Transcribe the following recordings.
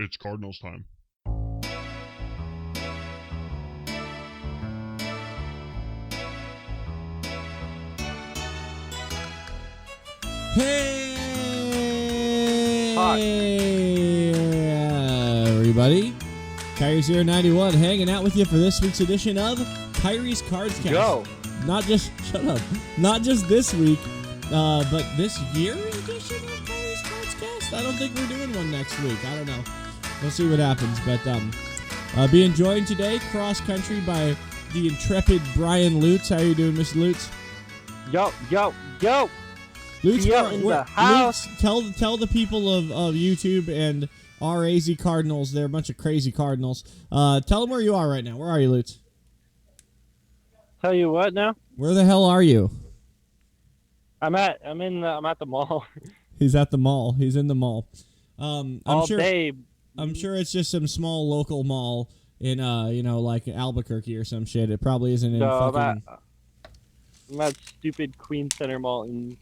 It's Cardinals time. Hey, Hi. everybody. Kairi's here, 91, hanging out with you for this week's edition of Kairi's Cards Cast. Go. Not just, shut up, not just this week, but this year edition of Kairi's Cards Cast. I don't think we're doing one next week. I don't know. We'll see what happens. But being joined today, cross country, by the intrepid Brian Lutz. How you doing, Mr. Lutz? Yo. Lutz, Yo, in the house. Lutz, tell the people of YouTube and our AZ Cardinals, they're a bunch of crazy Cardinals. Tell them where you are right now. Where are you, Lutz? Tell you what now? Where the hell are you? I'm at the mall. He's at the mall. He's in the mall. I'm all sure, day. I'm sure it's just some small local mall in like Albuquerque or some shit. It probably isn't in No, fucking. I'm at stupid Queens Center Mall in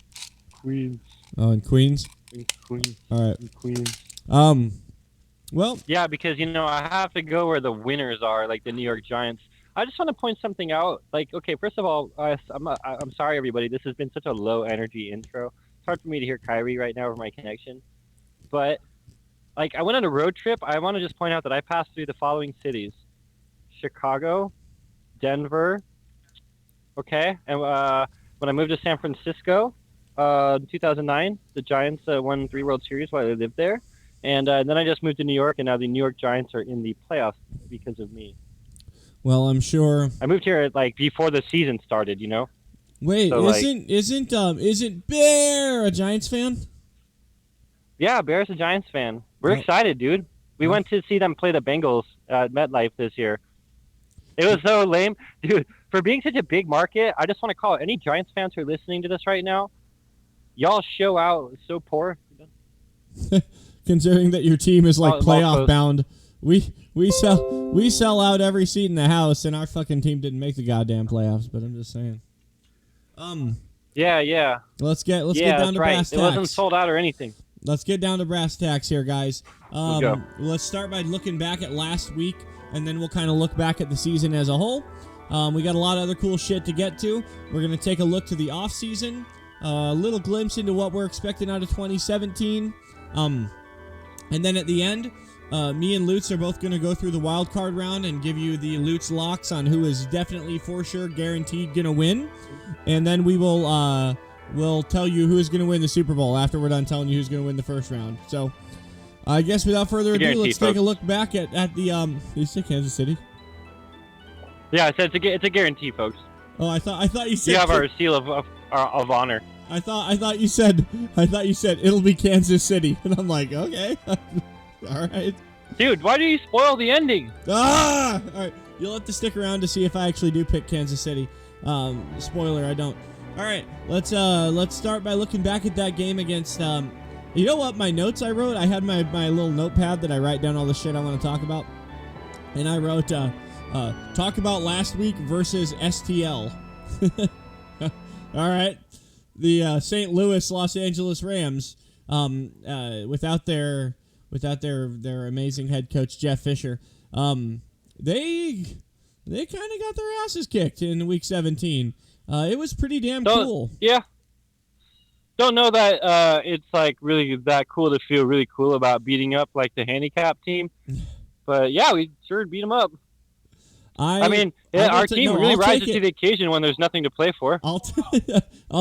Queens. Oh, in Queens. In Queens. All right. In Queens. Well. Yeah, because I have to go where the winners are, like the New York Giants. I just want to point something out. Like, okay, first of all, I'm sorry, everybody. This has been such a low energy intro. It's hard for me to hear Kairi right now over my connection. But, like, I went on a road trip. I want to just point out that I passed through the following cities: Chicago, Denver. Okay, and when I moved to San Francisco, in 2009, the Giants won 3 World Series while I lived there. And then I just moved to New York, and now the New York Giants are in the playoffs because of me. Well, I'm sure. I moved here like before the season started, Wait, So, isn't Bear a Giants fan? Yeah, Bear's a Giants fan. We're excited, dude. We went to see them play the Bengals at MetLife this year. It was so lame. Dude, for being such a big market, I just want to call any Giants fans who are listening to this right now, y'all show out so poor. Considering that your team is like playoff close. bound, we sell out every seat in the house, and our fucking team didn't make the goddamn playoffs. But I'm just saying. Yeah. Let's get down that's to right. brass tacks. It wasn't sold out or anything. Let's get down to brass tacks here, guys. Go. Let's start by looking back at last week, and then we'll kind of look back at the season as a whole. We got a lot of other cool shit to get to. We're going to take a look to the off season, a little glimpse into what we're expecting out of 2017. And then at the end, me and Lutz are both going to go through the wild card round and give you the Lutz locks on who is definitely for sure guaranteed going to win. And then we will we'll tell you who's going to win the Super Bowl after we're done telling you who's going to win the first round. So I guess without further ado, let's take a look back at the did you say Kansas City? Yeah, I said it's a guarantee, folks. Oh, I thought you said You have our seal of honor. I thought you said it'll be Kansas City, and I'm like, okay, all right. Dude, why do you spoil the ending? All right. You'll have to stick around to see if I actually do pick Kansas City. Spoiler, I don't. All right, let's start by looking back at that game against. You know what? My notes I wrote. I had my little notepad that I write down all the shit I want to talk about, and I wrote talk about last week versus STL. All right, the St. Louis Los Angeles Rams, without their amazing head coach Jeff Fisher, they kind of got their asses kicked in week 17. It was pretty damn cool. Yeah. Don't know that it's like really that cool to feel really cool about beating up like the handicap team, but yeah, we sure beat them up. Our team really rises to the occasion when there's nothing to play for. I'll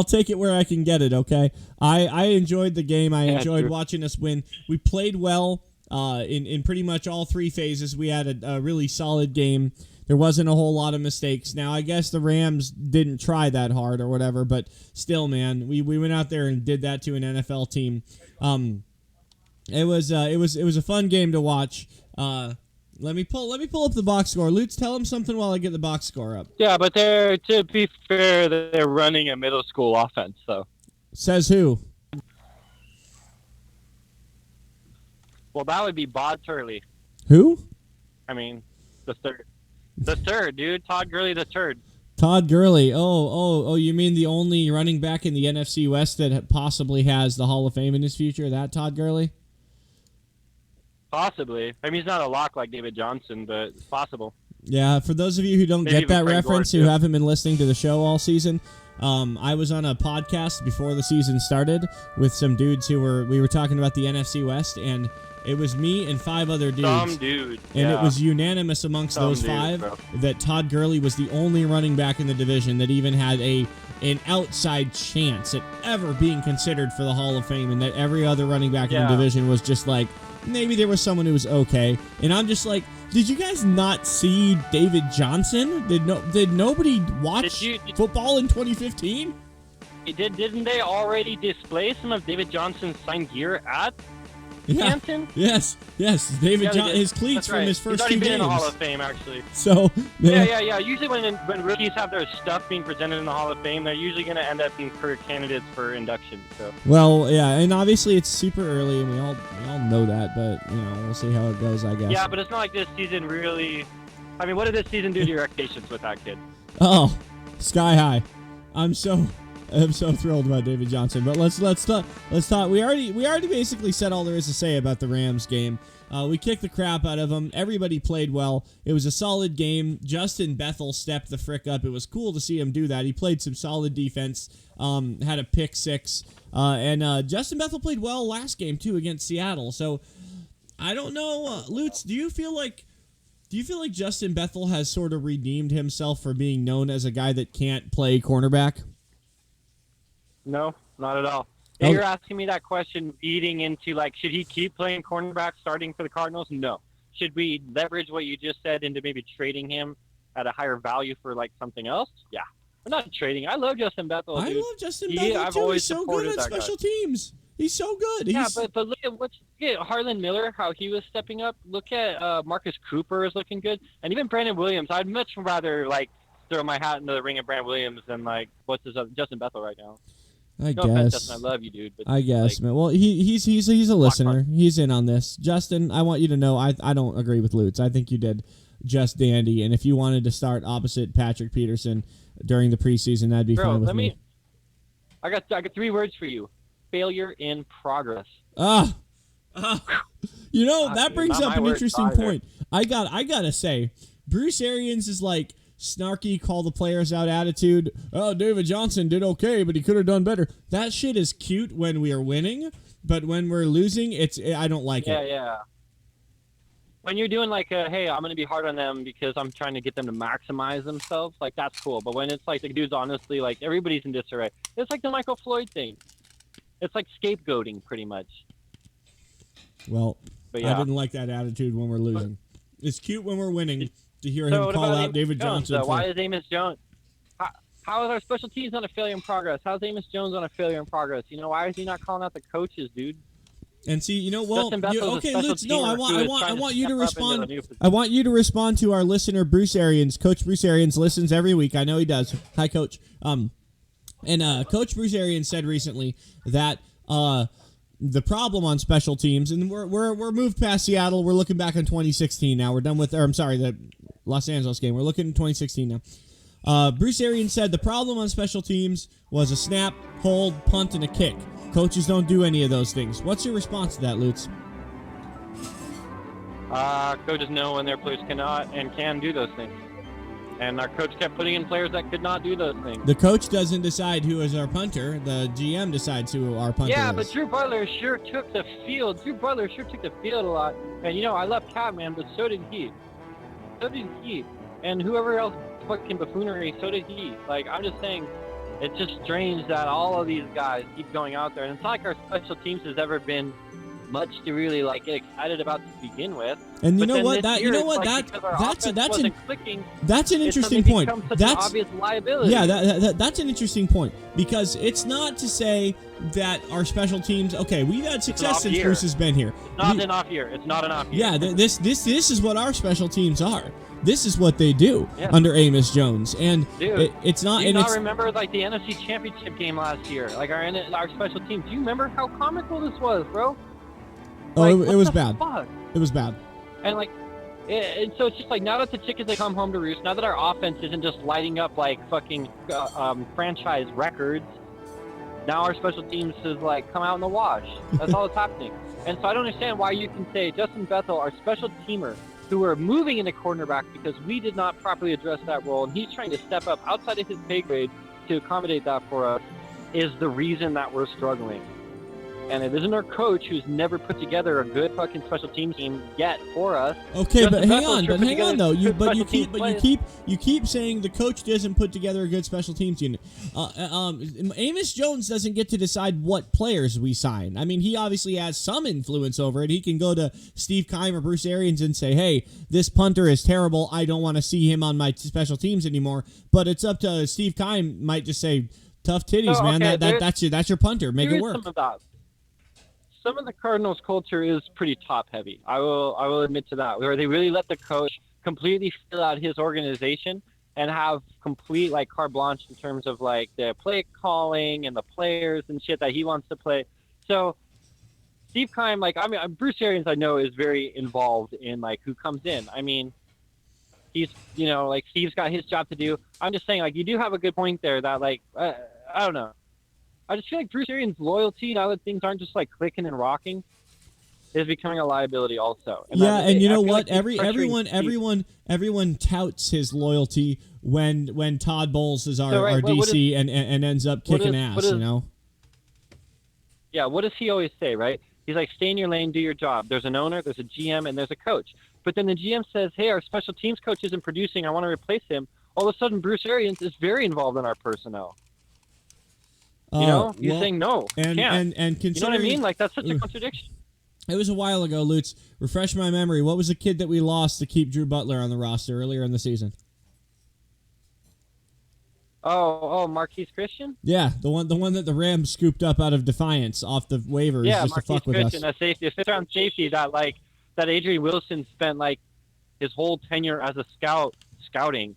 take it where I can get it, okay? I enjoyed the game. I enjoyed watching us win. We played well in pretty much all 3 phases. We had a really solid game. There wasn't a whole lot of mistakes. Now, I guess the Rams didn't try that hard or whatever, but still, man, we went out there and did that to an NFL team. It was a fun game to watch. Let me pull up the box score. Lutz, tell him something while I get the box score up. Yeah, but to be fair, they're running a middle school offense, so. Says who? Well, that would be Bod Turley. Who? I mean, the third. The third, dude. Todd Gurley the third. Todd Gurley. Oh, you mean the only running back in the NFC West that possibly has the Hall of Fame in his future? That Todd Gurley? Possibly. I mean, he's not a lock like David Johnson, but it's possible. Yeah, for those of you who don't Maybe get that even Frank reference, Gore, who too. haven't been listening to the show all season, I was on a podcast before the season started with some dudes we were talking about the NFC West, and it was me and 5 other dudes. Some dude. And yeah. it was unanimous amongst Some those dudes, 5 bro. that Todd Gurley was the only running back in the division that even had an outside chance at ever being considered for the Hall of Fame, and that every other running back in the Yeah. division was just like, maybe there was someone who was okay. And I'm just like, did you guys not see David Johnson? Did nobody watch football in 2015? Didn't they already display some of David Johnson's signed gear at Yeah. Canton? Yes. David Yeah, they Johnson, did. his cleats That's from right. his first He's already 2 been games. in the Hall of Fame, actually. So, Yeah. Usually when rookies have their stuff being presented in the Hall of Fame, they're usually going to end up being career candidates for induction. So. Well, yeah, and obviously it's super early, and we all know that, but we'll see how it goes, I guess. Yeah, but it's not like this season really. I mean, what did this season do to your expectations with that kid? Oh, sky high! I'm so thrilled about David Johnson. But let's talk. We already basically said all there is to say about the Rams game. We kicked the crap out of them. Everybody played well. It was a solid game. Justin Bethel stepped the frick up. It was cool to see him do that. He played some solid defense. Had a pick 6. And Justin Bethel played well last game too against Seattle. So I don't know, Lutz. Do you feel like Justin Bethel has sort of redeemed himself for being known as a guy that can't play cornerback? No, not at all. Oh. You're asking me that question feeding into, like, should he keep playing cornerback starting for the Cardinals? No. Should we leverage what you just said into maybe trading him at a higher value for, like, something else? Yeah. We're not trading. I love Justin Bethel, I dude. love Justin Bethel, too. He's so good at special teams. He's so good. Yeah, but look at Harlan Miller, how he was stepping up. Look at Marcus Cooper is looking good. And even Brandon Williams. I'd much rather, like, throw my hat into the ring of Brandon Williams than, like, Justin Bethel right now. I No guess. offense, Justin, I love you, dude. But I guess, like, man. Well, he's a listener. He's in on this. Justin, I want you to know I don't agree with Lutz. I think you did just dandy. And if you wanted to start opposite Patrick Peterson during the preseason, that'd be fine with me. I got 3 words for you. Failure in progress. That brings up an interesting point. I gotta say, Bruce Arians is like snarky, call the players out attitude. Oh, David Johnson did okay, but he could have done better. That shit is cute when we are winning, but when we're losing, I don't like it. Yeah. When you're doing like, hey, I'm going to be hard on them because I'm trying to get them to maximize themselves, like, that's cool. But when it's like the dude's honestly, like, everybody's in disarray. It's like the Michael Floyd thing. It's like scapegoating, pretty much. Well, but yeah. I didn't like that attitude when we're losing. It's cute when we're winning to hear him call out David Johnson. Why is Amos Jones? How is our special teams on a failure in progress? How is Amos Jones on a failure in progress? Why is he not calling out the coaches, dude? And see, okay, Lutz, no, I want you to respond. I want you to respond to our listener, Bruce Arians. Coach Bruce Arians listens every week. I know he does. Hi, Coach. And Coach Bruce Arians said recently that the problem on special teams, and we're moved past Seattle. We're looking back on 2016 now. We're done with, the Los Angeles game. We're looking at 2016 now. Bruce Arians said the problem on special teams was a snap, hold, punt, and a kick. Coaches don't do any of those things. What's your response to that, Lutz? Coaches know when their players cannot and can do those things. And our coach kept putting in players that could not do those things. The coach doesn't decide who is our punter. The GM decides who our punter is. Yeah, but Drew Butler sure took the field. Drew Butler sure took the field a lot. And, I love Catman, but so did he. And whoever else fucking buffoonery, so did he. Like, I'm just saying, it's just strange that all of these guys keep going out there. And it's not like our special teams has ever been much to really, like, get excited about to begin with. And that's an interesting point. That's an obvious liability. Yeah, that's an interesting point, because it's not to say that our special teams. Okay, we've had success since Bruce has been here. It's not an off year. Yeah, this is what our special teams are. This is what they do under Amos Jones, and dude, it's not. Do you and not remember like the NFC Championship game last year? Like our special teams. Do you remember how comical this was, bro? Like, it was bad. Fuck? It was bad. And like, and so it's just like, now that the chickens they come home to roost, now that our offense isn't just lighting up like fucking franchise records, now our special teams is like come out in the wash. That's all that's happening. And so I don't understand why you can say Justin Bethel, our special teamer, who we're moving into cornerback because we did not properly address that role, and he's trying to step up outside of his pay grade to accommodate that for us, is the reason that we're struggling. And it isn't our coach, who's never put together a good fucking special team yet for us. Okay, Justin but Bethel hang sure on put though. together You keep saying the coach doesn't put together a good special teams unit. Amos Jones doesn't get to decide what players we sign. I mean, he obviously has some influence over it. He can go to Steve Keim or Bruce Arians and say, "Hey, this punter is terrible. I don't want to see him on my special teams anymore." But it's up to Steve Keim. Might just say, "Tough titties, man. That's your punter. Make it work." Some of that. Some of the Cardinals culture is pretty top heavy. I will admit to that, where they really let the coach completely fill out his organization and have complete like carte blanche in terms of like the play calling and the players and shit that he wants to play. So Steve Keim, like, I mean, Bruce Arians, I know, is very involved in like who comes in. I mean, he's, you know, like Steve's got his job to do. I'm just saying, like, you do have a good point there that like I don't know. I just feel like Bruce Arians' loyalty, now that things aren't just like clicking and rocking, is becoming a liability also. And you know what? Like everyone touts his loyalty when Todd Bowles is our DC and ends up kicking ass. You know. Yeah. What does he always say? Right? He's like, stay in your lane, do your job. There's an owner, there's a GM, and there's a coach. But then the GM says, hey, our special teams coach isn't producing. I want to replace him. All of a sudden, Bruce Arians is very involved in our personnel. You know, you're saying no, and you know what I mean? Like, that's such a contradiction. It was a while ago, Lutz. Refresh my memory. What was the kid that we lost to keep Drew Butler on the roster earlier in the season? Marquise Christian? Yeah, the one that the Rams scooped up out of definance off the waivers just to fuck with us. Yeah, Marquise Christian, a safety, a fifth-round safety that Adrian Wilson spent like his whole tenure as a scouting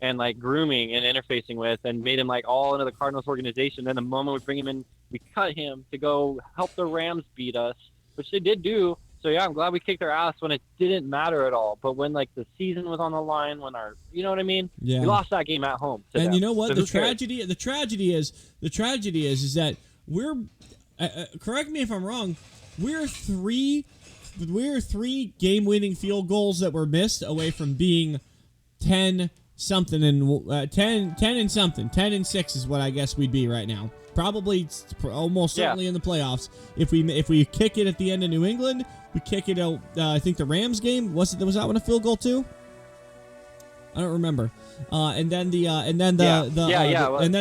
and like grooming and interfacing with, and made him like all into the Cardinals organization. Then the moment we bring him in, we cut him to go help the Rams beat us, which they did do. So yeah, I'm glad we kicked their ass when it didn't matter at all. But when like the season was on the line, when you know what I mean? Yeah. We lost that game at home. And them. You know what? So the tragedy is that we're correct me if I'm wrong. We're three game-winning field goals that were missed away from being 10 something and 10 and something. 10 and 6 is what I guess we'd be right now. Probably almost certainly in the playoffs. If we kick it at the end of New England, we kick it out. I think the Rams game was that one a field goal too? I don't remember. And then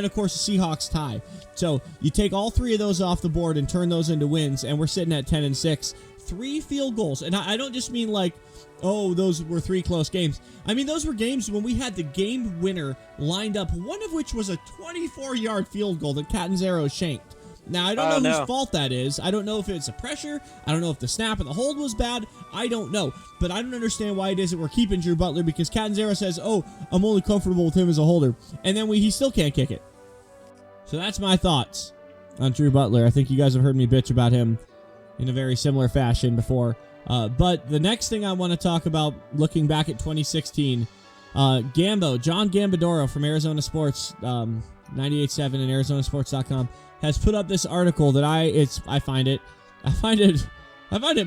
of course the Seahawks tie. So you take all three of those off the board and turn those into wins, and we're sitting at 10 and 6. 3 field goals, and I don't just mean like, oh, those were 3 close games. I mean, those were games when we had the game winner lined up, one of which was a 24-yard field goal that Catanzaro shanked. Now, I don't know whose fault that is. I don't know if it's a pressure. I don't know if the snap and the hold was bad. I don't know. But I don't understand why it is that we're keeping Drew Butler, because Catanzaro says, oh, I'm only comfortable with him as a holder. And then he still can't kick it. So that's my thoughts on Drew Butler. I think you guys have heard me bitch about him in a very similar fashion before. But the next thing I want to talk about, looking back at 2016, John Gambadoro from Arizona Sports, 98.7 and ArizonaSports.com, has put up this article that I find it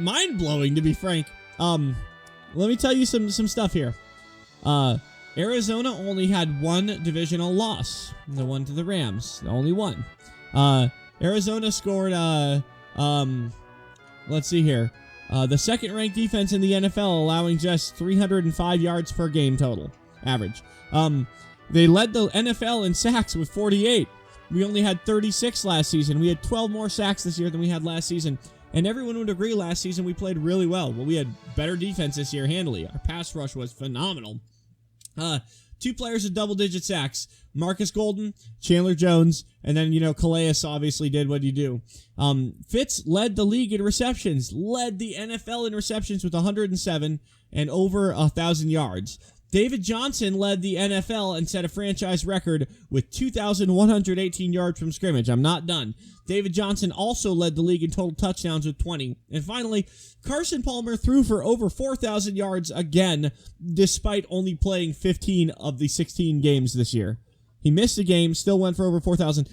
mind blowing, to be frank. Let me tell you some stuff here. Arizona only had one divisional loss, the one to the Rams, the only one. Arizona scored let's see here. The second-ranked defense in the NFL, allowing just 305 yards per game total, average. They led the NFL in sacks with 48. We only had 36 last season. We had 12 more sacks this year than we had last season. And everyone would agree last season we played really well. Well, we had better defense this year handily. Our pass rush was phenomenal. 2 players with double-digit sacks. Marcus Golden, Chandler Jones, and then, Calais obviously did what you do. Fitz led the league in receptions, led the NFL in receptions with 107 and over 1,000 yards. David Johnson led the NFL and set a franchise record with 2,118 yards from scrimmage. I'm not done. David Johnson also led the league in total touchdowns with 20. And finally, Carson Palmer threw for over 4,000 yards again, despite only playing 15 of the 16 games this year. He missed a game, still went for over 4,000.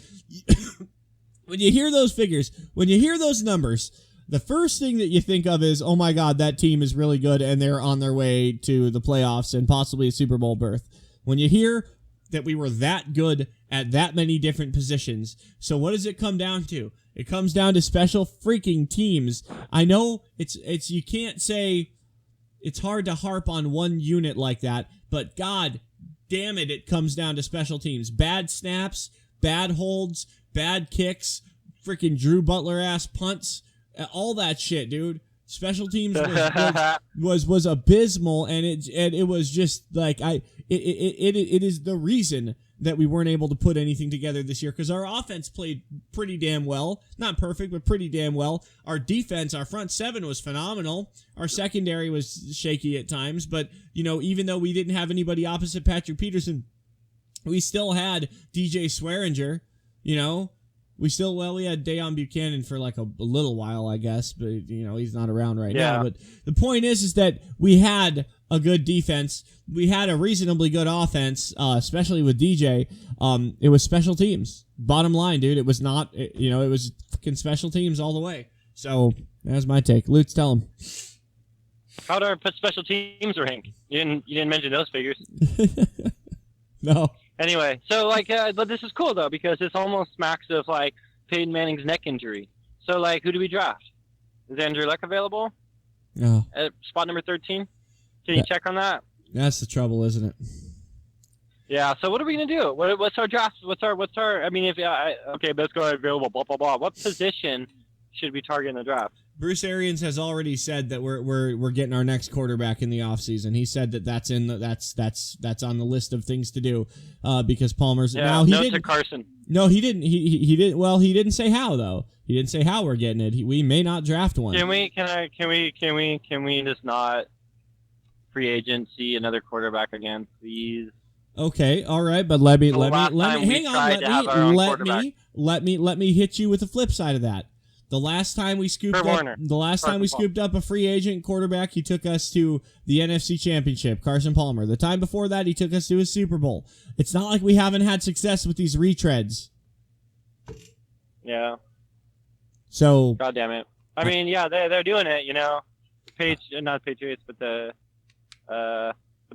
When you hear those figures, when you hear those numbers, the first thing that you think of is, oh my God, that team is really good and they're on their way to the playoffs and possibly a Super Bowl berth. When you hear that we were that good at that many different positions, so what does it come down to? It comes down to special freaking teams. I know it's you can't say, it's hard to harp on one unit like that, but God damn it, it comes down to special teams. Bad snaps, bad holds, bad kicks, freaking Drew Butler ass punts, all that shit, dude. Special teams was abysmal, and it was just like it is the reason that we weren't able to put anything together this year, because our offense played pretty damn well. Not perfect, but pretty damn well. Our defense, our front seven was phenomenal. Our secondary was shaky at times, but, you know, even though we didn't have anybody opposite Patrick Peterson, we still had DJ Swearinger, you know. We had Deion Buchanan for like a little while, I guess, but, you know, he's not around right now. But the point is that we had a good defense. We had a reasonably good offense, especially with DJ. It was special teams. Bottom line, dude, it was not, it was fucking special teams all the way. So that's my take. Lutz, tell him. How'd our special teams rank? You didn't mention those figures. No. Anyway, so but this is cool though, because it's almost smacks of like Peyton Manning's neck injury. So like, who do we draft? Is Andrew Luck available? No. At spot number 13? Can you check on that? That's the trouble, isn't it? Yeah. So what are we gonna do? What's our draft? What's our? I mean, okay, let's go available. Blah blah blah. What position should we target in the draft? Bruce Arians has already said that we're getting our next quarterback in the offseason. He said that that's on the list of things to do, because Palmer's now he didn't. To Carson. No, he didn't. He didn't. Well, he didn't say how though. He didn't say how we're getting it. We may not draft one. Can we just not free agency another quarterback again, please? Okay, all right, but let me hang on. Let me hit you with the flip side of that. The last time we scooped up a free agent quarterback, he took us to the NFC Championship, Carson Palmer. The time before that, he took us to a Super Bowl. It's not like we haven't had success with these retreads. Yeah. So. God damn it. I mean, yeah, they're doing it. You know, not the Patriots, but the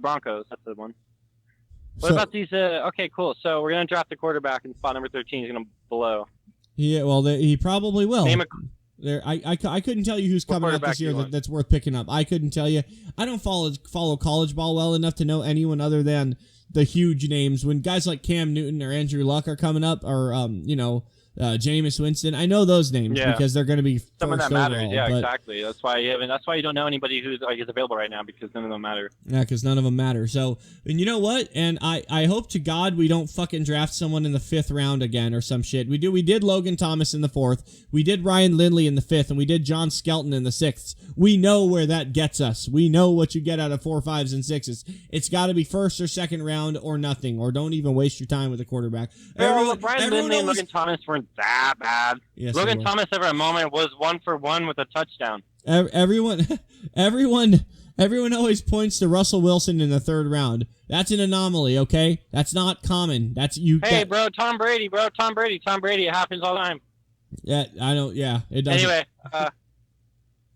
Broncos. That's the one. What about these? Okay, cool. So we're gonna draft the quarterback in spot number 13. He's gonna blow. Yeah, well, he probably will. I couldn't tell you who's coming out this year that's worth picking up. I couldn't tell you. I don't follow college ball well enough to know anyone other than the huge names. When guys like Cam Newton or Andrew Luck are coming up, or Jameis Winston, I know those names because they're going to be someone that matters. overall, yeah, exactly. That's why you don't know anybody who's is available right now, because none of them matter. Yeah, because none of them matter. So, and you know what? And I hope to God we don't fucking draft someone in the 5th round again or some shit. We did Logan Thomas in the 4th. We did Ryan Lindley in the 5th, and we did John Skelton in the 6th. We know where that gets us. We know what you get out of 4, 5s, and 6s. It's got to be 1st or 2nd round or nothing, or don't even waste your time with a quarterback. Ryan Lindley and Logan Thomas weren't that bad. Yes, Logan Thomas, every moment, was 1 for 1 with a touchdown. Everyone always points to Russell Wilson in the 3rd round. That's an anomaly, okay? That's not common. That's you. Hey, bro, Tom Brady. It happens all the time. Yeah, I don't. Yeah, it doesn't. Anyway,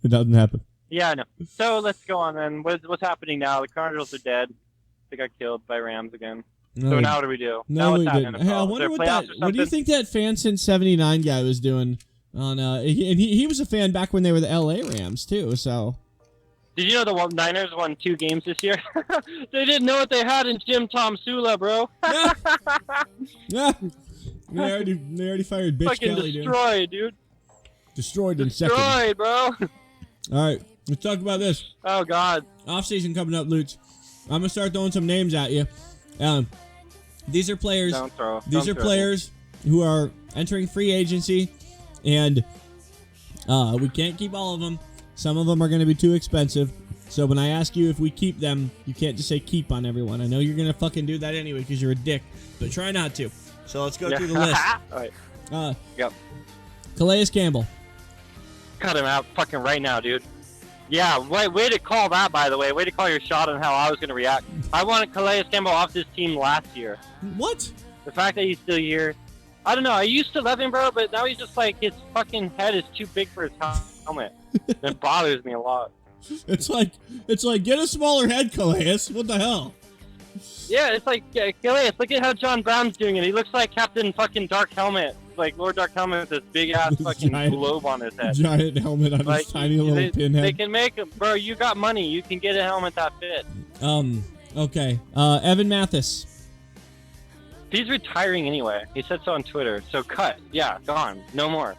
it doesn't happen. Yeah, I know. So let's go on then. What's happening now? The Cardinals are dead. They got killed by Rams again. No, so now what do we do? No, we didn't. Hey, I wonder what do you think that fan since '79 guy was doing on? He was a fan back when they were the LA Rams too. So. Did you know the Niners won 2 games this year? They didn't know what they had in Jim Tom Sula, bro. Yeah. They already fired Bitch fucking Kelly, destroyed, dude. Destroyed in second. Destroyed, bro. All right, let's talk about this. Oh God. Off season coming up, Lutz. I'm gonna start throwing some names at you. These are players. These are players who are entering free agency, and we can't keep all of them. Some of them are going to be too expensive. So when I ask you if we keep them, you can't just say keep on everyone. I know you're going to fucking do that anyway because you're a dick, but try not to. So let's go through the list. All right. Yep. Calais Campbell. Cut him out fucking right now, dude. Yeah, way to call that, by the way. Way to call your shot on how I was going to react. I wanted Calais Campbell off this team last year. What? The fact that he's still here. I don't know. I used to love him, bro, but now he's just like, his fucking head is too big for his helmet. helmet. It bothers me a lot. It's like get a smaller head, Calais. What the hell? Yeah, it's like Calais. Look at how John Brown's doing it. He looks like Captain fucking Dark Helmet, like Lord Dark Helmet with this big ass fucking globe on his head. Giant helmet on his tiny little pinhead. They can make it, bro. You got money. You can get a helmet that fits. Okay. Evan Mathis. He's retiring anyway. He said so on Twitter. So cut. Yeah, gone. No more.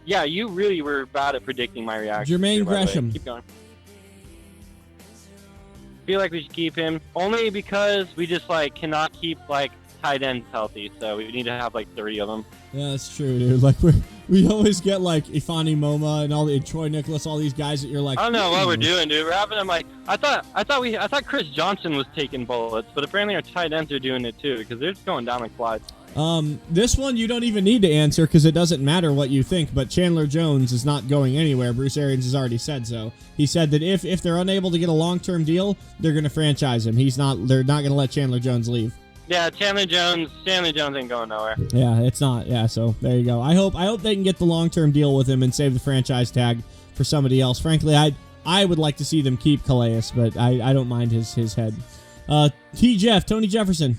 Yeah, you really were bad at predicting my reaction. Jermaine Gresham. Keep going. Feel like we should keep him only because we just like cannot keep like tight ends healthy, so we need to have like 30 of them. Yeah, that's true, dude. Like we always get like Ifani Moma and Troy Nicholas, all these guys that you're like. I don't know what we're doing, dude. We're having them like I thought Chris Johnson was taking bullets, but apparently our tight ends are doing it too because they're just going down like flies. This one you don't even need to answer because it doesn't matter what you think, but Chandler Jones is not going anywhere. Bruce Arians has already said so. He said that if they're unable to get a long-term deal, they're going to franchise him. They're not going to let Chandler Jones leave. Yeah, Chandler Jones ain't going nowhere. Yeah, it's not. Yeah, so there you go. I hope they can get the long-term deal with him and save the franchise tag for somebody else. Frankly, I would like to see them keep Calais, but I don't mind his head. Tony Jefferson.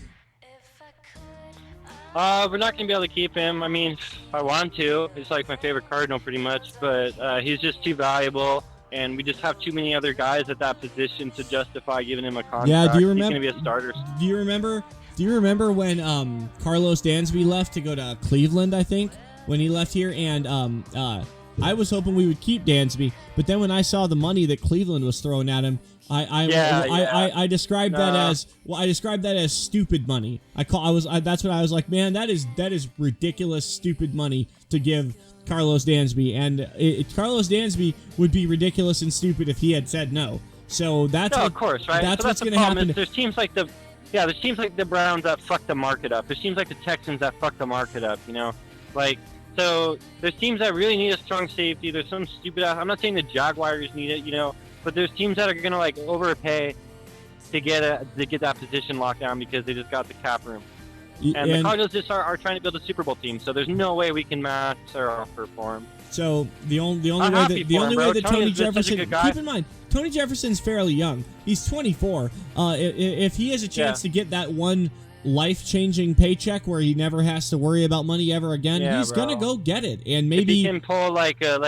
We're not going to be able to keep him. I mean, I want to. He's like my favorite Cardinal pretty much, but he's just too valuable, and we just have too many other guys at that position to justify giving him a contract. Yeah, do you remember? He's going to be a starter. Do you remember when Carlos Dansby left to go to Cleveland, I think, when he left here, and I was hoping we would keep Dansby, but then when I saw the money that Cleveland was throwing at him, I described that as stupid money. That's what I was like, man, that is ridiculous, stupid money to give Carlos Dansby, and Carlos Dansby would be ridiculous and stupid if he had said no. So of course, right? That's so what's going to happen. There's teams like the Browns that fuck the market up. There's teams like the Texans that fuck the market up. You know, like. So there's teams that really need a strong safety. There's some stupid. I'm not saying the Jaguars need it, you know, but there's teams that are gonna like overpay to get that position locked down because they just got the cap room. And the Cardinals just are trying to build a Super Bowl team, so there's no way we can match their offer for him. So the only way that Tony Jefferson, keep in mind, Tony Jefferson's fairly young. He's 24. If he has a chance to get that one life-changing paycheck where he never has to worry about money ever again, he's gonna go get it. And maybe if he can pull like a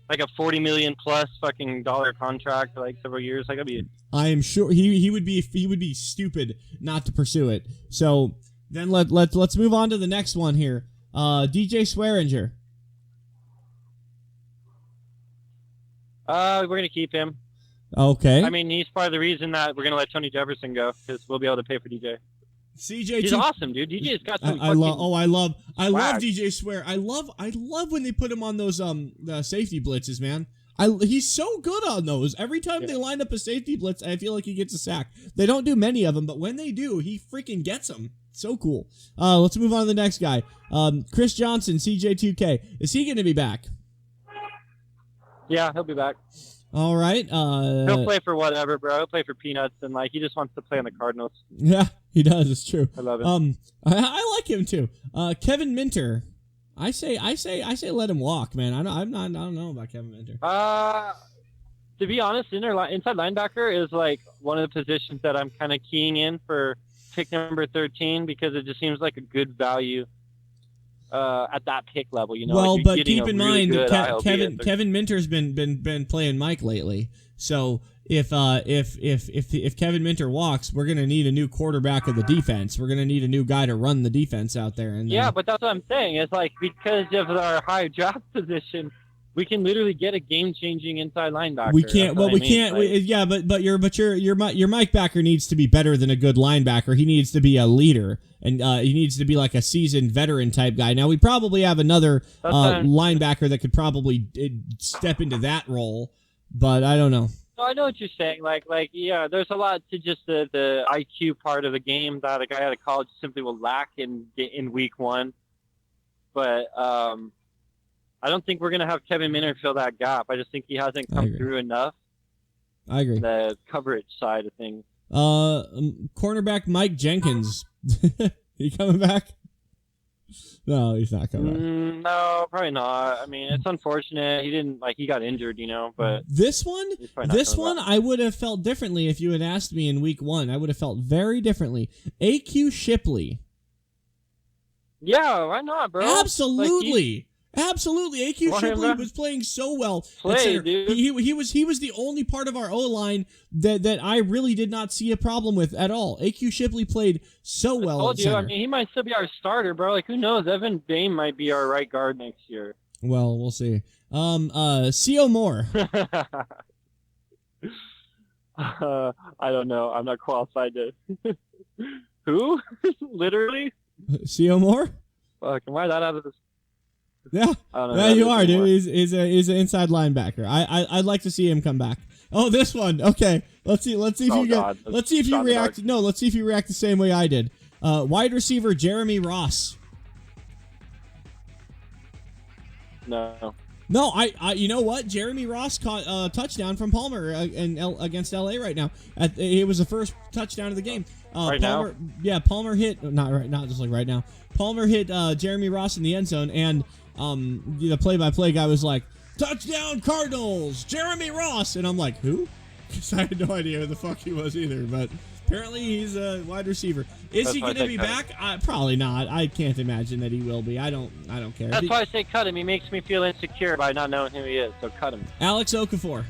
$40 million plus fucking dollar contract for like several years, like that'd be. I am sure he would be stupid not to pursue it. So then let's move on to the next one here. DJ Swearinger. We're gonna keep him. Okay. I mean, he's part of the reason that we're gonna let Tony Jefferson go because we'll be able to pay for DJ. He's awesome, dude. DJ's got some. I love DJ Swear. I love when they put him on those the safety blitzes, man. He's so good on those. Every time they line up a safety blitz, I feel like he gets a sack. They don't do many of them, but when they do, he freaking gets them. So cool. Let's move on to the next guy. Chris Johnson, CJ2K. Is he going to be back? Yeah, he'll be back. All right. He'll play for whatever, bro. He'll play for peanuts, and like he just wants to play on the Cardinals. Yeah, he does. It's true. I love it. I like him too. Kevin Minter. I say, let him walk, man. I don't know about Kevin Minter. To be honest, inside linebacker is like one of the positions that I'm kind of keying in for pick number 13 because it just seems like a good value. At that pick level, you know. Well, like but keep in mind, Kevin Minter's been playing Mike lately. So if Kevin Minter walks, we're gonna need a new quarterback of the defense. We're gonna need a new guy to run the defense out there. And yeah, but that's what I'm saying. It's like because of our high draft position, we can literally get a game-changing inside linebacker. We can't. Well, we can't. But your Mike Backer needs to be better than a good linebacker. He needs to be a leader, and he needs to be like a seasoned veteran type guy. Now we probably have another linebacker that could probably step into that role, but I don't know. No, I know what you're saying. Like, yeah, there's a lot to just the IQ part of the game that a guy out of college simply will lack in week one, but I don't think we're going to have Kevin Minter fill that gap. I just think he hasn't come through enough. I agree. The coverage side of things. Cornerback Mike Jenkins. He coming back? No, he's not coming back. No, probably not. I mean, it's unfortunate. He got injured, but This one, he's probably not coming back. I would have felt differently if you had asked me in week 1. I would have felt very differently. AQ Shipley. Yeah, why not, bro? Absolutely. Absolutely. AQ Want him Shipley back? was playing so well. Dude. He was the only part of our O-line that I really did not see a problem with at all. AQ Shipley played so well I told at you, center. I mean, he might still be our starter, bro. Like, who knows? Evan Bain might be our right guard next year. Well, we'll see. C.O. Moore. I don't know. I'm not qualified to... Who? Literally? C.O. Moore? Fuck, am I that out of this? Yeah. I don't know. Yeah, you are, dude. He's an inside linebacker. I'd like to see him come back. Oh, this one. Okay. Let's see if you react. No, let's see if you react the same way I did. Wide receiver Jeremy Ross. No. No, I you know what? Jeremy Ross caught a touchdown from Palmer against LA right now. It was the first touchdown of the game. Palmer, now? Yeah, Palmer hit not just like right now. Palmer hit Jeremy Ross in the end zone, and the play-by-play guy was like, "Touchdown Cardinals, Jeremy Ross," and I'm like, "Who?" Because I had no idea who the fuck he was either. But apparently he's a wide receiver. Is he going to be back? Probably not. I can't imagine that he will be. I don't care. That's why I say cut him. He makes me feel insecure by not knowing who he is. So cut him. Alex Okafor.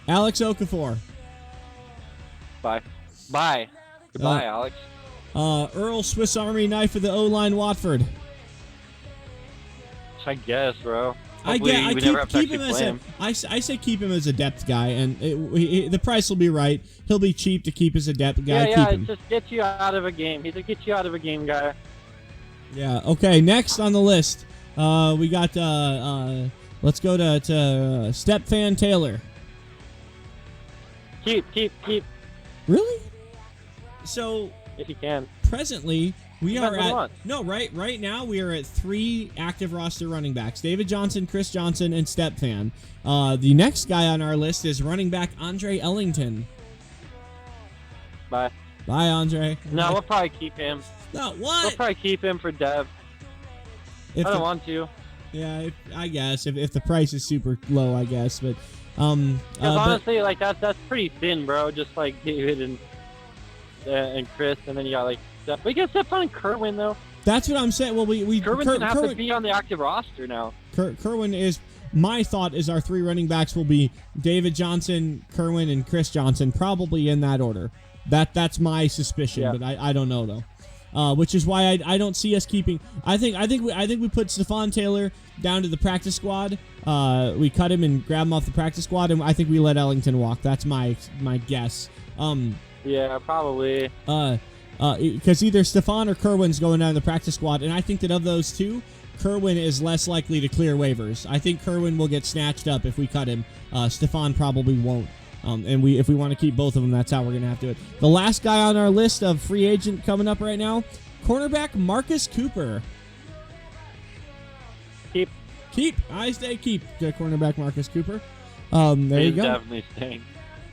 Alex Okafor. Bye. Goodbye, Alex. Earl Swiss Army knife of the O-line Watford. I guess, bro. I say keep him as a depth guy, and the price will be right. He'll be cheap to keep as a depth guy. Yeah, keep him. just get you out of a game. He's a get you out of a game guy. Yeah. Okay. Next on the list, we got. Let's go to Step Fan Taylor. Keep. Really? So if you can. Presently, we are at right now we are at 3 active roster running backs: David Johnson, Chris Johnson, and Step Fan. The next guy on our list is running back Andre Ellington. Bye, Andre. No, we'll probably keep him. No, what? We'll probably keep him for Dev. I don't want to. Yeah, I guess if the price is super low, I guess, but because honestly, like that's pretty thin, bro. Just like David and Chris, and then you got like we get Stephon and Kerwin though. That's what I'm saying. Well, Kerwin's gonna have to be on the active roster now. Kerwin is my thought is our 3 running backs will be David Johnson, Kerwin, and Chris Johnson, probably in that order. That's my suspicion, but I don't know though. Which is why I don't see us keeping. I think we put Stephon Taylor down to the practice squad. We cut him and grab him off the practice squad, and I think we let Ellington walk. That's my guess. Yeah, probably. Because either Stephon or Kerwin's going down to the practice squad, and I think that of those two, Kerwin is less likely to clear waivers. I think Kerwin will get snatched up if we cut him. Stephon probably won't. And if we want to keep both of them, that's how we're going to have to do it. The last guy on our list of free agent coming up right now, cornerback Marcus Cooper. Keep. I say keep the cornerback Marcus Cooper. There you go. He's definitely staying.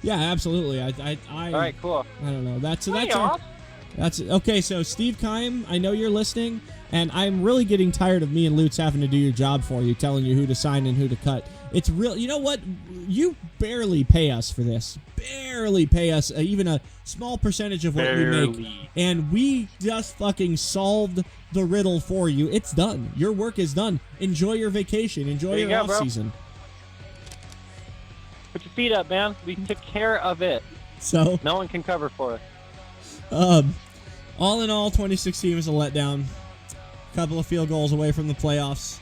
Yeah, absolutely. All right, cool. I don't know. That's okay. So Steve Keim, I know you're listening, and I'm really getting tired of me and Lutz having to do your job for you, telling you who to sign and who to cut. It's real. You know what? You barely pay us for this. Barely pay us even a small percentage of what we make, and we just fucking solved the riddle for you. It's done. Your work is done. Enjoy your vacation. Enjoy your off season. Put your feet up, man. We took care of it. So no one can cover for us. All in all, 2016 was a letdown. A couple of field goals away from the playoffs.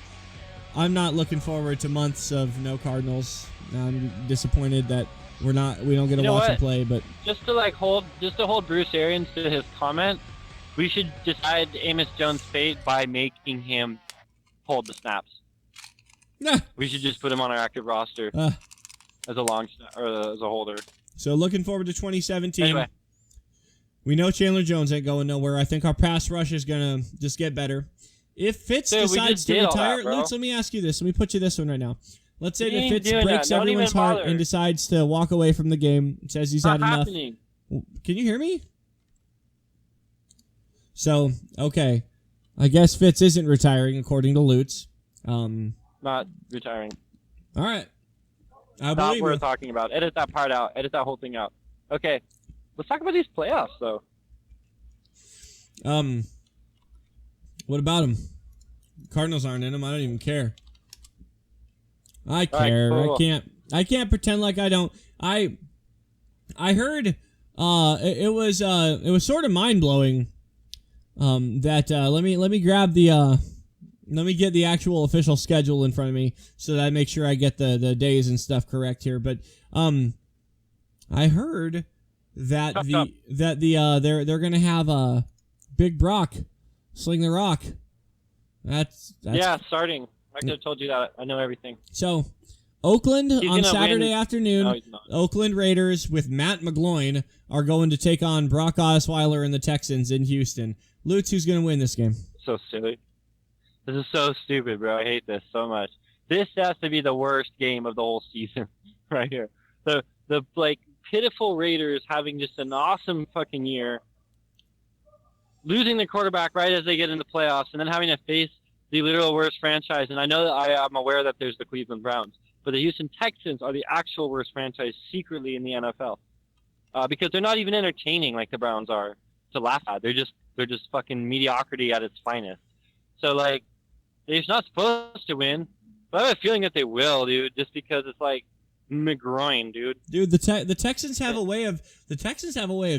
I'm not looking forward to months of no Cardinals. I'm disappointed that we don't get to watch them play. But just to hold Bruce Arians to his comment, we should decide Amos Jones' fate by making him hold the snaps. Nah. We should just put him on our active roster as a as a holder. So looking forward to 2017. Anyway. We know Chandler Jones ain't going nowhere. I think our pass rush is going to just get better. If Fitz decides to retire, Lutz, let me ask you this. Let me put you this one right now. Let's say that Fitz breaks everyone's heart and decides to walk away from the game, says he's had enough. Can you hear me? So, okay. I guess Fitz isn't retiring, according to Lutz. Not retiring. All right. I Not believe what we're you. talking about. Edit that part out. Edit that whole thing out. Okay. Let's talk about these playoffs, though. What about them? Cardinals aren't in them. I don't even care. I All right, care. cool. I can't pretend like I don't. I heard it was sort of mind-blowing that let me grab the let me get the actual official schedule in front of me so that I make sure I get the days and stuff correct here. But I heard that they're gonna have Big Brock sling the rock. That's yeah, starting. I could have told you that. I know everything. So Oakland He's on gonna Saturday win. afternoon. No, he's not. Oakland Raiders with Matt McGloin are going to take on Brock Osweiler and the Texans in Houston. Lutz, who's going to win this game? So silly. This is so stupid, bro. I hate this so much. This has to be the worst game of the whole season right here. The like pitiful Raiders having just an awesome fucking year, losing the quarterback right as they get into playoffs, and then having to face the literal worst franchise. And I know that I'm aware that there's the Cleveland Browns, but the Houston Texans are the actual worst franchise secretly in the NFL because they're not even entertaining like the Browns are to laugh at. They're just fucking mediocrity at its finest. So like they're not supposed to win, but I have a feeling that they will, dude. Just because it's like McGroin, dude. Dude, the Texans have a way of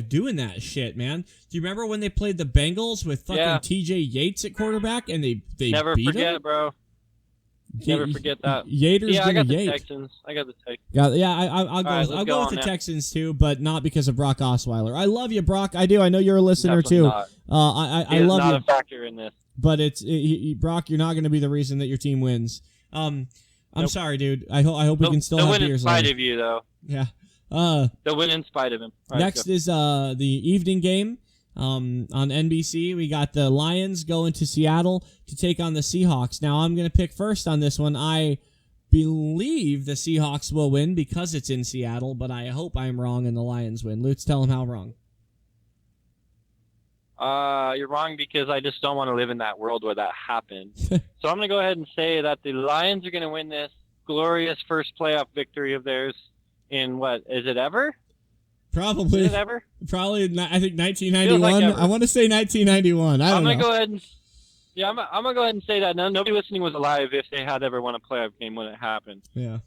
doing that shit, man. Do you remember when they played the Bengals with fucking T.J. Yates at quarterback and they never beat forget, him? bro. Never forget that. Yater's I got the Yate. Texans. I got the Texans. I'll go with the Texans too, but not because of Brock Osweiler. I love you, Brock. I do. I know you're a listener too. Not. I love not you. a factor in this. But Brock, you're not going to be the reason that your team wins. I'm sorry, dude. I hope we can still have win in beers spite later. of you, though. Yeah. They'll win in spite of him. All right, next go. is the evening game on NBC. We got the Lions going to Seattle to take on the Seahawks. Now, I'm going to pick first on this one. I believe the Seahawks will win because it's in Seattle, but I hope I'm wrong and the Lions win. Lutz, tell them how wrong. You're wrong because I just don't want to live in that world where that happened. So I'm going to go ahead and say that the Lions are going to win this glorious first playoff victory of theirs in what? Is it ever? Probably. Is it ever? Probably, I think 1991. Feels like ever. I want to say 1991. I'm going to go ahead and... Yeah, I'm going to go ahead and say that. Nobody listening was alive if they had ever won a playoff game when it happened. Yeah.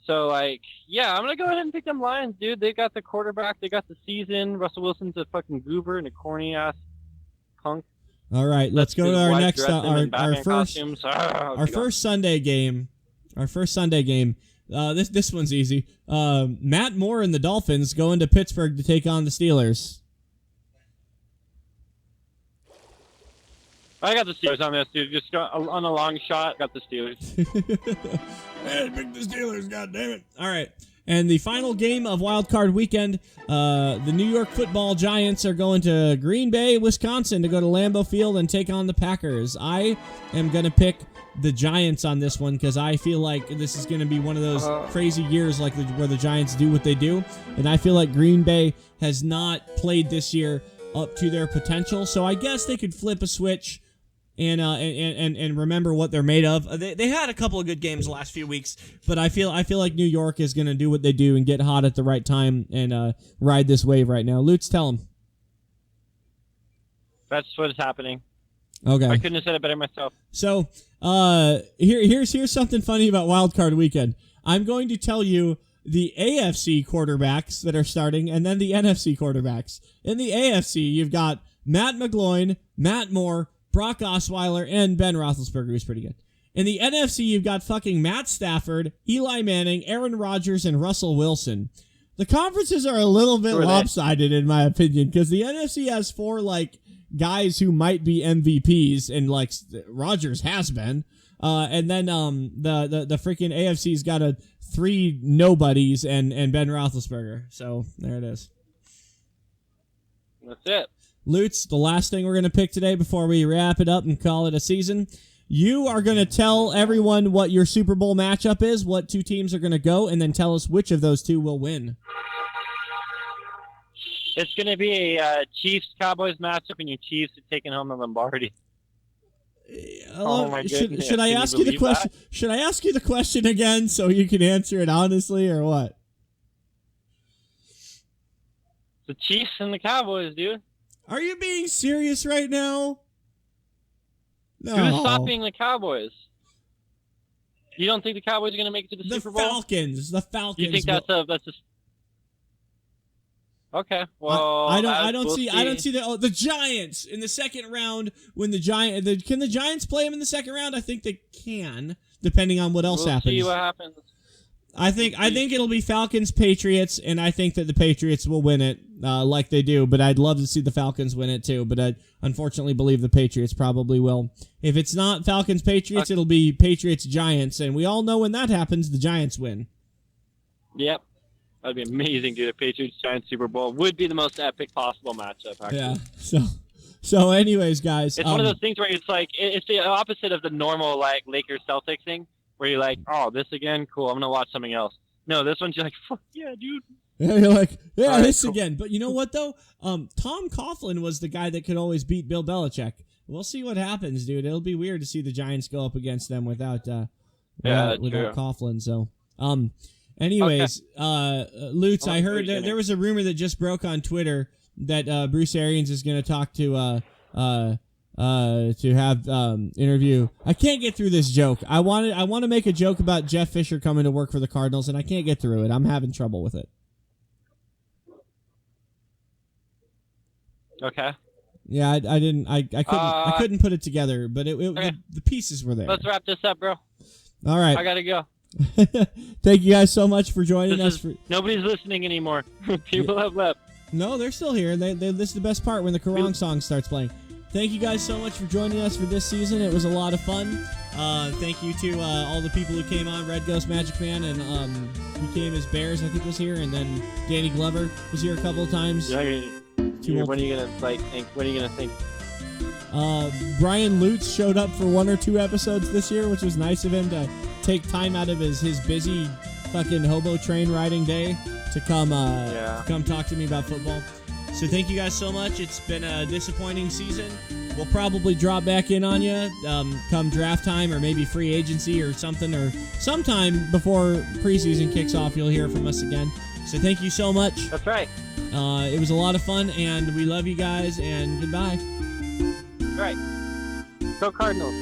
So, like, yeah, I'm going to go ahead and pick them Lions, dude. They got the quarterback. They got the season. Russell Wilson's a fucking goober and a corny-ass punk. All right, let's go to our next, our first Sunday game. Our first Sunday game. This one's easy. Matt Moore and the Dolphins going to Pittsburgh to take on the Steelers. I got the Steelers on this, dude. Just on a long shot, got the Steelers. Hey, pick the Steelers, goddammit. All right. And the final game of Wild Card Weekend, the New York Football Giants are going to Green Bay, Wisconsin to go to Lambeau Field and take on the Packers. I am going to pick the Giants on this one because I feel like this is going to be one of those crazy years like where the Giants do what they do. And I feel like Green Bay has not played this year up to their potential. So I guess they could flip a switch and remember what they're made of. They had a couple of good games the last few weeks, but I feel like New York is going to do what they do and get hot at the right time and ride this wave right now. Lutz, tell them. That's what is happening. Okay. I couldn't have said it better myself. So here's something funny about Wild Card Weekend. I'm going to tell you the AFC quarterbacks that are starting and then the NFC quarterbacks. In the AFC, you've got Matt McGloin, Matt Moore, Brock Osweiler, and Ben Roethlisberger, who's pretty good. In the NFC, you've got fucking Matt Stafford, Eli Manning, Aaron Rodgers, and Russell Wilson. The conferences are a little bit lopsided, in my opinion, because the NFC has four, guys who might be MVPs, and, Rodgers has been. And then the freaking AFC's got three nobodies and Ben Roethlisberger. So, there it is. That's it. Lutz, the last thing we're going to pick today before we wrap it up and call it a season, you are going to tell everyone what your Super Bowl matchup is, what two teams are going to go, and then tell us which of those two will win. It's going to be a Chiefs-Cowboys matchup, and your Chiefs are taking home the Lombardi. Oh my goodness! Should I ask you the question? Should I ask you the question again so you can answer it honestly, or what? The Chiefs and the Cowboys, dude. Are you being serious right now? No. Who's stopping the Cowboys? You don't think the Cowboys are going to make it to the Super Bowl? The Falcons. You think that's a okay? Well, I don't see the Giants in the second round. When can the Giants play them in the second round? I think they can, depending on what else happens. See what happens. I think it'll be Falcons Patriots, and I think that the Patriots will win it, like they do. But I'd love to see the Falcons win it too. But I unfortunately believe the Patriots probably will. If it's not Falcons Patriots, it'll be Patriots Giants, and we all know when that happens, the Giants win. Yep. That'd be amazing, dude. A Patriots-Giants Super Bowl would be the most epic possible matchup, actually. Yeah. So anyways, guys. It's one of those things where it's like, it's the opposite of the normal, like, Lakers-Celtics thing, where you're like, oh, this again? Cool, I'm going to watch something else. No, this one's like, fuck yeah, dude. Yeah, you're like, yeah, right, this cool. again. But you know what, though? Tom Coughlin was the guy that could always beat Bill Belichick. We'll see what happens, dude. It'll be weird to see the Giants go up against them without Coughlin. So, anyways, Lutz, I heard there was a rumor that just broke on Twitter that Bruce Arians is going to talk to have interview. I can't get through this joke. I want to make a joke about Jeff Fisher coming to work for the Cardinals, and I can't get through it. I'm having trouble with it. Okay. Yeah, I couldn't put it together, but okay. the pieces were there. Let's wrap this up, bro. All right. I gotta go. Thank you guys so much for joining us. Nobody's listening anymore. People have left. No, they're still here. This is the best part when the Kerrang song starts playing. Thank you guys so much for joining us for this season. It was a lot of fun. Thank you to all the people who came on. Red Ghost Magic Man and who came as Bears, I think, was here, and then Danny Glover was here a couple of times. When are you gonna think? When are you gonna think? Brian Lutz showed up for 1 or 2 episodes this year, which was nice of him to take time out of his busy fucking hobo train riding day to come talk to me about football. So thank you guys so much. It's been a disappointing season. We'll probably drop back in on you come draft time or maybe free agency or something, or sometime before preseason kicks off. You'll hear from us again. So thank you so much. That's right. It was a lot of fun, and we love you guys, and goodbye. All right. Go Cardinals.